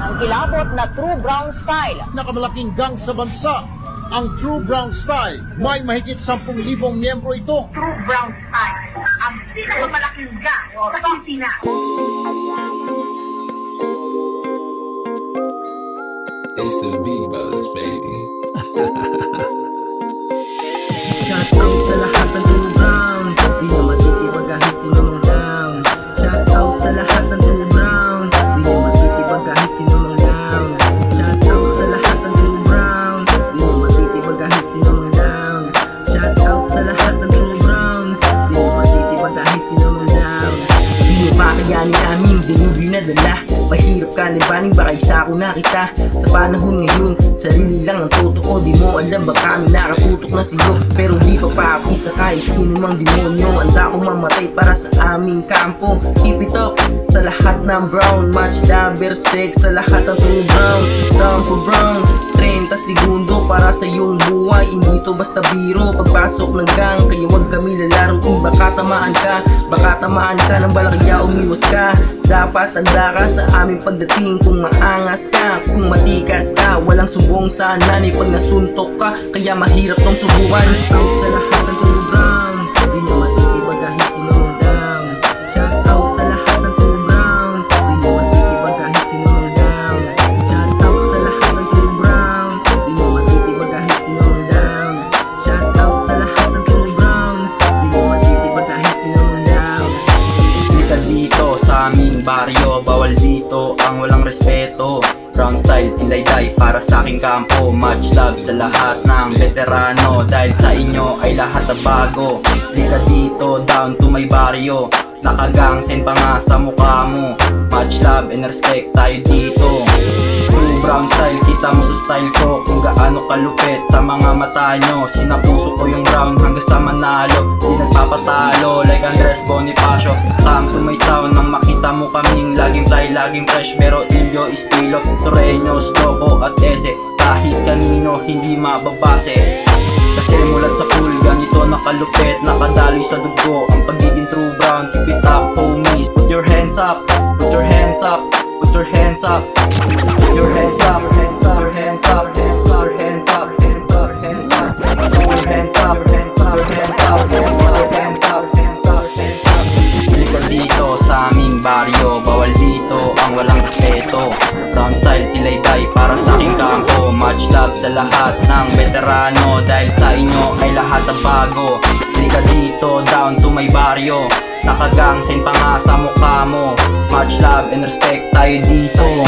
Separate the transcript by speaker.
Speaker 1: ang kilabot na True Brown Style.
Speaker 2: Nakamalaking gang sa bansa, ang True Brown Style. May mahigit 10,000 miyembro ito.
Speaker 3: True Brown Style, ang pinakamalaking gang sa Pilipinas.
Speaker 4: It's the Big Brothers, baby.
Speaker 5: Shout out sa lahat ng True Brown, di na matitibag kahit sinumang down. Shout out sa lahat ng True Brown, di na matitibag kahit sinumang down. Shout out sa lahat ng True Brown, di na matitibag kahit sinumang down. Shout out sa lahat ng True Brown, di na matitibag kahit sinumang down. Di mo pa kayanin namin, dinubi na dala. Mahirap kalibanin, baka isa ako na kita. Sa panahon ngayon, sarili lang ang totoo. Di mo alam, baka kami nakatutok na sa'yo. Pero di pa paapisa kahit sino mang demonyo. Anda ko mamatay para sa aming kampo. Keep it up sa lahat ng brown. Much love, respect sa lahat ng True Brown. Down for brown, 30 segundo para sa iyong buhay. Hindi to basta biro, pagpasok ng gang. Kaya wag kami lalaruin, baka tamaan ka. Baka tamaan ka ng balak, kaya umiwas ka. Dapat tanda ka sa aming pagdating. Kung maangas ka, kung matikas ka, walang subong sa nanay pag nasuntok ka. Kaya mahirap tong subukan. Shout out sa lahat ng True Brown, di na matitibag kahit sinumang down. Shout out sa lahat ng True Brown, di na matitibag kahit sinumang down. Shout out sa lahat ng True Brown, di na matitibag kahit sinumang down. Shout out sa lahat ng True Brown, di na matitibag kahit sinumang down.
Speaker 6: Dito dito sa aming baryo, bawal dito ang walang respeto. Brown Style, tinday-day para sa aking kampo. Much love sa lahat ng veterano, dahil sa inyo ay lahat na bago. Di ka dito, down to my baryo. Nakagangsen pa nga sa mukha mo. Much love and respect tayo dito. True Brown Style, kita mo sa style ko kung gaano kalupit sa mga mata nyo. Sinapuso ko yung brown hanggang sa manalo. Di nagpapatalo like Andres Bonifacio. Come to my town nang makita mo kaming laging fly, laging fresh. Pero ilyo, estilo, Torreños, Loco at Ese. Kahit kanino hindi mababase. Kasi mulat sa pool, ganito nakalupit, nakadali sa dugo ang pagiging True Brown. Keep it up homies, put your hands up, put your hands up, put your hands up, put your hands up, your hands up, your hands up, hands up, hands up, put your hands up, hands up, hands up, your hands up, hands up, hands up. Likod dito sa aming baryo, bawal dito ang walang respeto. Brown Style, tilay-day para sa aking kampo. Much love sa lahat ng veterano, dahil sa inyo ay lahat na bago. Hindi ka dito, down to my baryo. Nakagangsen pa nga sa mukha mo. Much love and respect tayo dito.